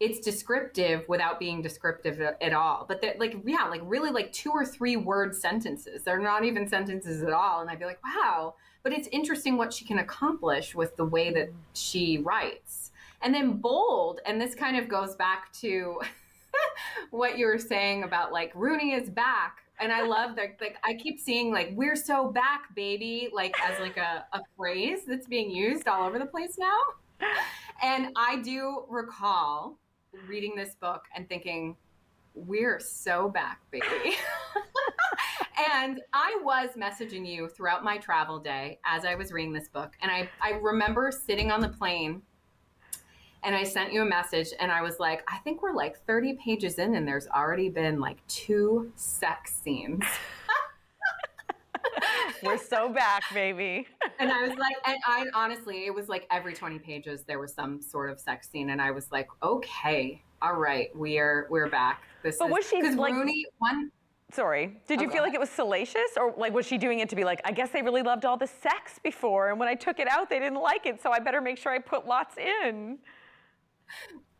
It's descriptive without being descriptive at all. But they're like, yeah, like really like 2 or 3 word sentences. They're not even sentences at all. And I'd be like, wow. But it's interesting what she can accomplish with the way that she writes. And then bold, and this kind of goes back to what you were saying about like Rooney is back. And I love that, like, I keep seeing like, we're so back, baby, like as like a phrase that's being used all over the place now. And I do recall reading this book and thinking, we're so back, baby. And I was messaging you throughout my travel day as I was reading this book. And I remember sitting on the plane and I sent you a message and I was like, I think we're like 30 pages in and there's already been like 2 sex scenes. We're so back, baby. And I was like, and I honestly, it was like every 20 pages there was some sort of sex scene. And I was like, okay, all right, we're back. Was she like, Rooney one? Sorry, did you feel like it was salacious, or like was she doing it to be like, I guess they really loved all the sex before, and when I took it out, they didn't like it, so I better make sure I put lots in?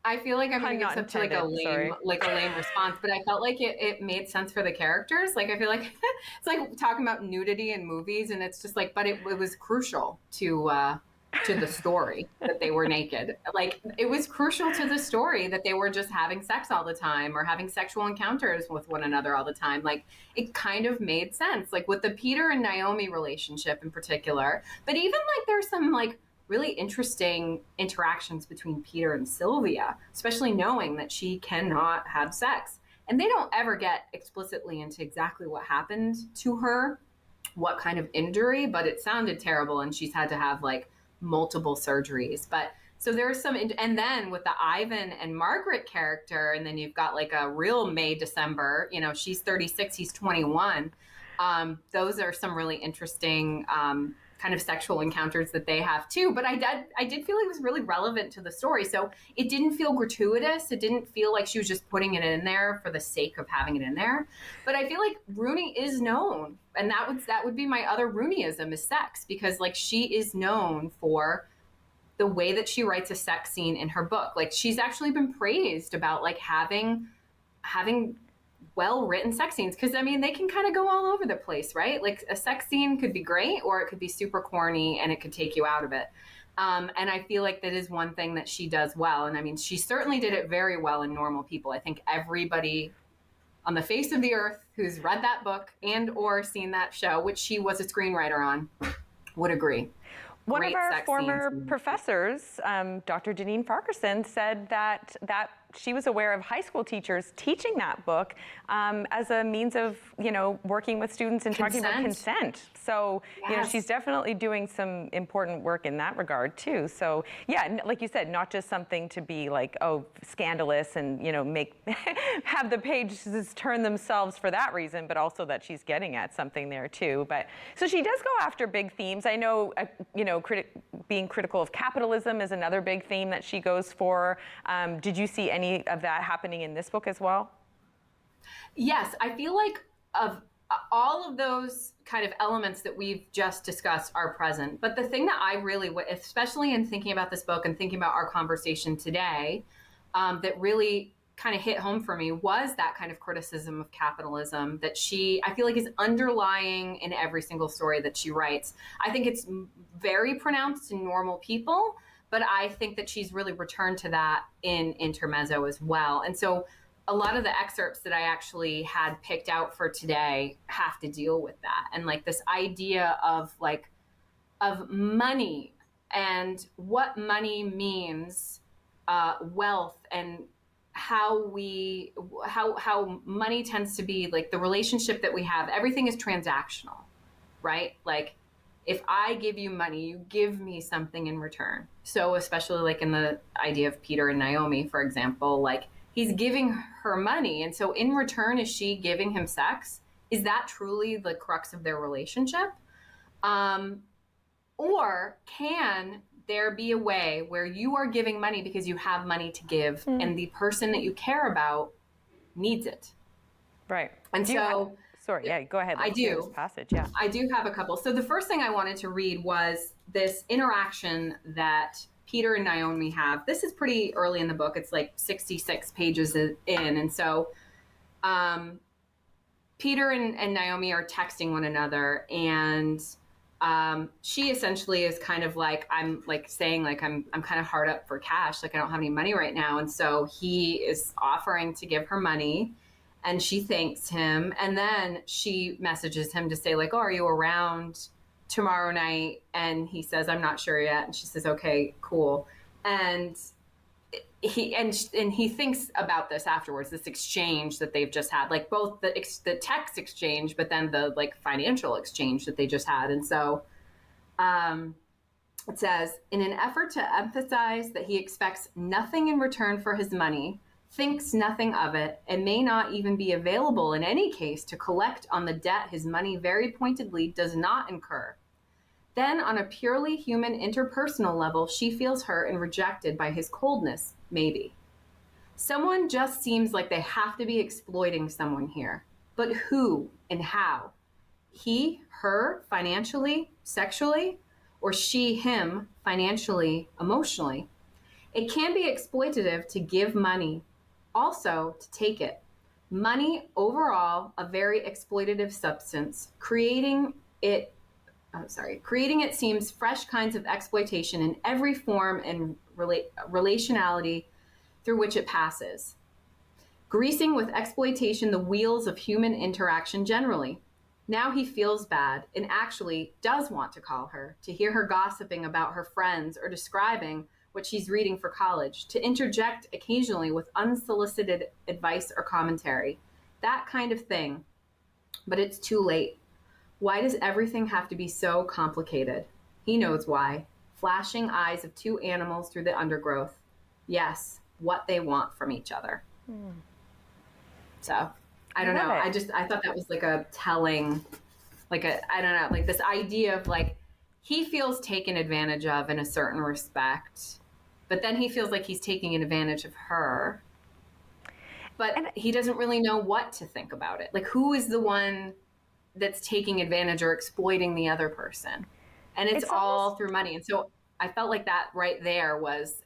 I feel like I'm going to get such like a lame response, but I felt like it made sense for the characters. Like I feel like it's like talking about nudity in movies, and it's just like, but it was crucial to the story that they were naked. Like it was crucial to the story that they were just having sex all the time or having sexual encounters with one another all the time. Like it kind of made sense, like with the Peter and Naomi relationship in particular, but even like there's some like really interesting interactions between Peter and Sylvia, especially knowing that she cannot have sex. And they don't ever get explicitly into exactly what happened to her, what kind of injury, but it sounded terrible. And she's had to have like multiple surgeries. But so there's some, and then with the Ivan and Margaret character, and then you've got like a real May December, you know, she's 36, he's 21. Those are some really interesting kind of sexual encounters that they have too. But I did feel it was really relevant to the story. So it didn't feel gratuitous. It didn't feel like she was just putting it in there for the sake of having it in there. But I feel like Rooney is known, and that would be my other Rooneyism is sex, because like she is known for the way that she writes a sex scene in her book. Like she's actually been praised about like having well-written sex scenes, because I mean they can kind of go all over the place, right? Like a sex scene could be great or it could be super corny and it could take you out of it. And I feel like that is one thing that she does well. And I mean, she certainly did it very well in Normal People. I think everybody on the face of the earth who's read that book and or seen that show, which she was a screenwriter on, would agree. One of our former professors, Dr. Janine Farquharson, said that she was aware of high school teachers teaching that book as a means of, working with students and talking about consent. So, yes. She's definitely doing some important work in that regard too. So, yeah, like you said, not just something to be like, oh, scandalous and, have the pages turn themselves for that reason, but also that she's getting at something there too. But so she does go after big themes. I know, being critical of capitalism is another big theme that she goes for. Did you see any of that happening in this book as well? Yes, I feel like of all of those kind of elements that we've just discussed are present. But the thing that I really, especially in thinking about this book and thinking about our conversation today, that really kind of hit home for me was that kind of criticism of capitalism that I feel like is underlying in every single story that she writes. I think it's very pronounced in Normal People, but I think that she's really returned to that in Intermezzo as well. And so a lot of the excerpts that I actually had picked out for today have to deal with that. And like this idea of money and what money means, wealth, and how money tends to be like the relationship that we have. Everything is transactional, right? Like if I give you money, you give me something in return. So especially like in the idea of Peter and Naomi, for example, like he's giving her money. And so in return, is she giving him sex? Is that truly the crux of their relationship? Or can there be a way where you are giving money because you have money to give and the person that you care about needs it? Right. And so... Sorry, yeah, go ahead. I do. This passage, yeah. I do have a couple. So the first thing I wanted to read was this interaction that Peter and Naomi have. This is pretty early in the book. It's like 66 pages in. And so Peter and Naomi are texting one another, and she essentially is kind of like, I'm like saying like, I'm kind of hard up for cash. Like I don't have any money right now. And so he is offering to give her money. And she thanks him. And then she messages him to say, like, oh, are you around tomorrow night? And he says, I'm not sure yet. And she says, okay, cool. And he thinks about this afterwards, this exchange that they've just had, like both the text exchange, but then the like financial exchange that they just had. And so it says, in an effort to emphasize that he expects nothing in return for his money, thinks nothing of it, and may not even be available in any case to collect on the debt his money very pointedly does not incur. Then, on a purely human interpersonal level, she feels hurt and rejected by his coldness, maybe. Someone just seems like they have to be exploiting someone here. But who and how? He, her, financially, sexually, or she, him, financially, emotionally? It can be exploitative to give money, also to take it. Money, overall, a very exploitative substance, creating it seems fresh kinds of exploitation in every form and relationality through which it passes, greasing with exploitation the wheels of human interaction generally. Now he feels bad and actually does want to call her, to hear her gossiping about her friends or describing what she's reading for college, to interject occasionally with unsolicited advice or commentary, that kind of thing. But it's too late. Why does everything have to be so complicated? He knows why. Flashing eyes of two animals through the undergrowth. Yes, what they want from each other. So, I don't know. I thought that was like a telling, like this idea of like, he feels taken advantage of in a certain respect, but then he feels like he's taking advantage of her. But he doesn't really know what to think about it. Like, who is the one that's taking advantage or exploiting the other person? And it's all through money. And so I felt like that right there was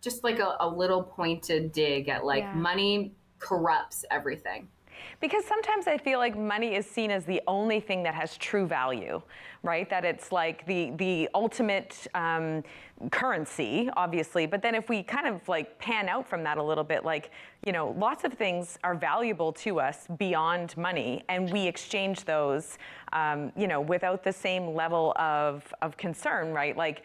just like a little pointed dig at like, money corrupts everything. Because sometimes I feel like money is seen as the only thing that has true value, right? That it's like the ultimate currency, obviously. But then if we kind of like pan out from that a little bit, like, you know, lots of things are valuable to us beyond money, and we exchange those, you know, without the same level of concern, right? Like,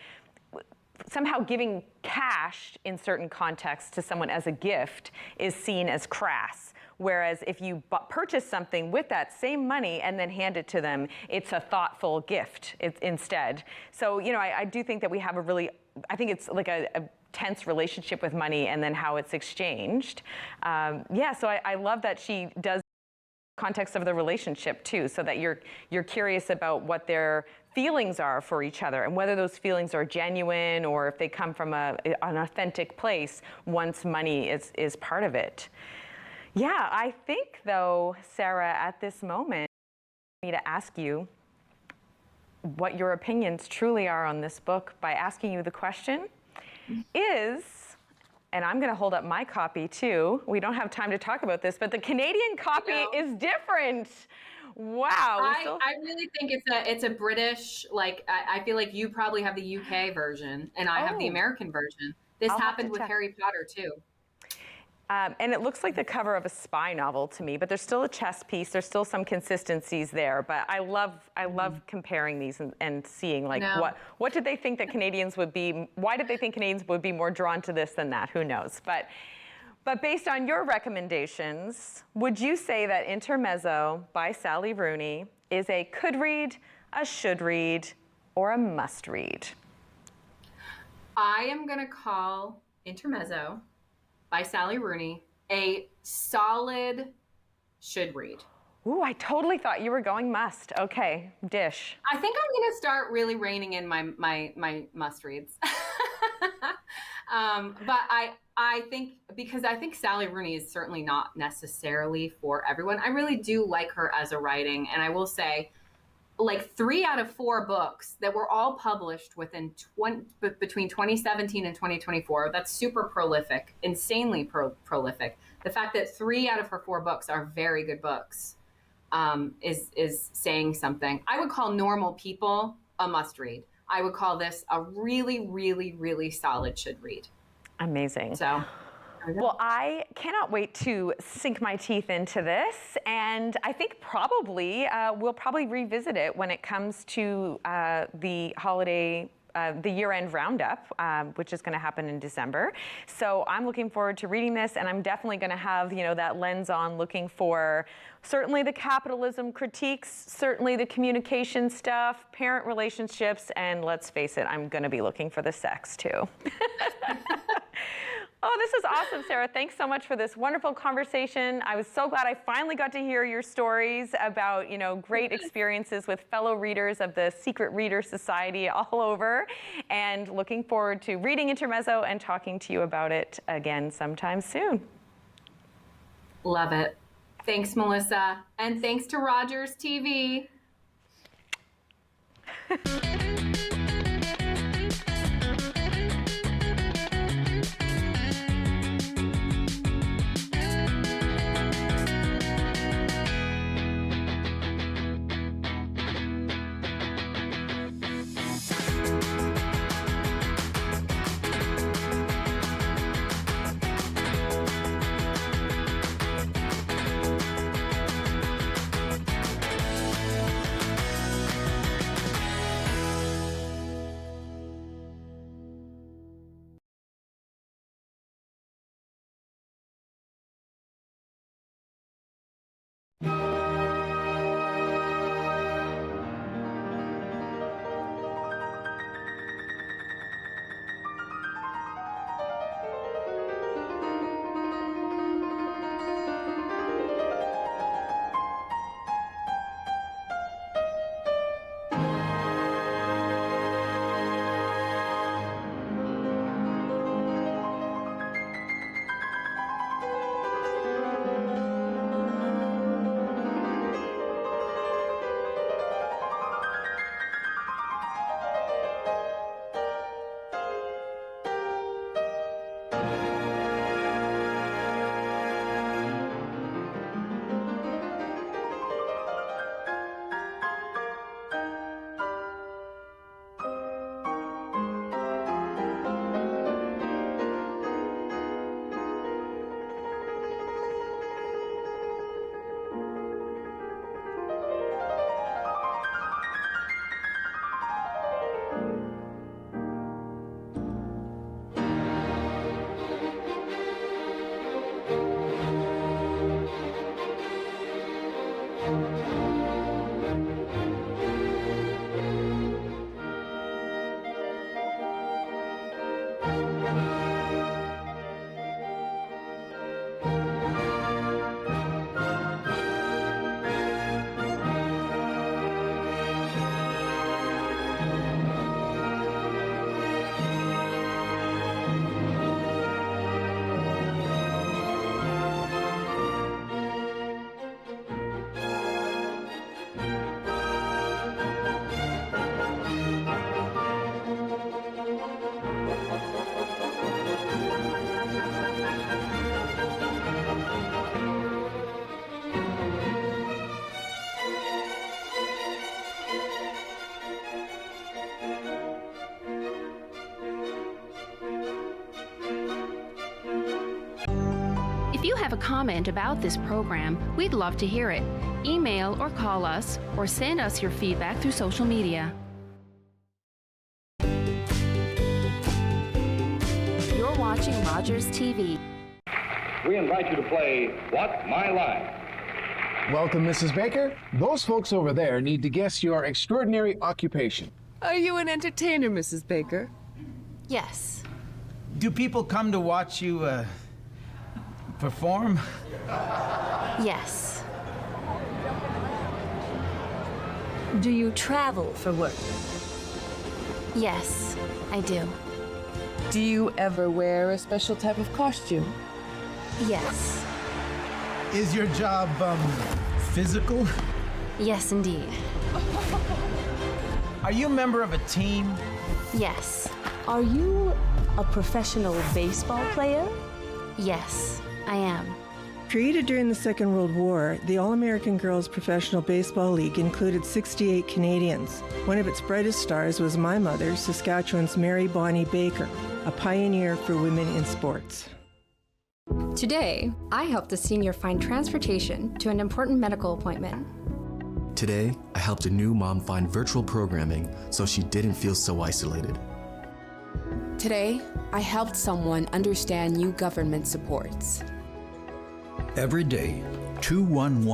somehow giving cash in certain contexts to someone as a gift is seen as crass. Whereas if you purchase something with that same money and then hand it to them, it's a thoughtful gift instead. So, you know, I do think that we have I think it's like a tense relationship with money and then how it's exchanged. So I love that she does context of the relationship too, so that you're curious about what their feelings are for each other and whether those feelings are genuine or if they come from an authentic place once money is part of it. Yeah, I think though, Sarah, at this moment, I need to ask you what your opinions truly are on this book by asking you the question is, and I'm going to hold up my copy too. We don't have time to talk about this, but the Canadian copy is different. Wow. I really think it's a British, like, I feel like you probably have the UK version and I have the American version. This happened with Harry Potter too. And it looks like the cover of a spy novel to me, but there's still a chess piece. There's still some consistencies there, but I love comparing these and seeing like what did they think that Canadians would be? Why did they think Canadians would be more drawn to this than that? Who knows? But based on your recommendations, would you say that Intermezzo by Sally Rooney is a could read, a should read, or a must read? I am going to call Intermezzo by Sally Rooney a solid should read. Ooh, I totally thought you were going must. Okay, dish. I think I'm going to start really reining in my must reads. But I think, because I think Sally Rooney is certainly not necessarily for everyone. I really do like her as a writing, and I will say, like 3 out of 4 books that were all published within between 2017 and 2024. That's super prolific, insanely prolific. The fact that 3 out of her 4 books are very good books is saying something. I would call Normal People a must read. I would call this a really, really, really solid should read. Amazing. So Well, I cannot wait to sink my teeth into this, and I think probably we'll probably revisit it when it comes to the holiday, the year-end roundup, which is going to happen in December. So I'm looking forward to reading this, and I'm definitely going to have, that lens on, looking for certainly the capitalism critiques, certainly the communication stuff, parent relationships, and let's face it, I'm going to be looking for the sex too. Oh, this is awesome, Sarah. Thanks so much for this wonderful conversation. I was so glad I finally got to hear your stories about, great experiences with fellow readers of the Secret Reader Society all over, and looking forward to reading Intermezzo and talking to you about it again sometime soon. Love it. Thanks, Melissa. And thanks to Rogers TV. If you have a comment about this program, we'd love to hear it. Email or call us, or send us your feedback through social media. You're watching Rogers TV. We invite you to play What's My Line? Welcome, Mrs. Baker. Those folks over there need to guess your extraordinary occupation. Are you an entertainer, Mrs. Baker? Yes. Do people come to watch you, perform? Yes. Do you travel for work? Yes, I do. Do you ever wear a special type of costume? Yes. Is your job, physical? Yes, indeed. Are you a member of a team? Yes. Are you a professional baseball player? Yes, I am. Created during the Second World War, the All-American Girls Professional Baseball League included 68 Canadians. One of its brightest stars was my mother, Saskatchewan's Mary Bonnie Baker, a pioneer for women in sports. Today, I helped a senior find transportation to an important medical appointment. Today, I helped a new mom find virtual programming so she didn't feel so isolated. Today, I helped someone understand new government supports. Every day, 211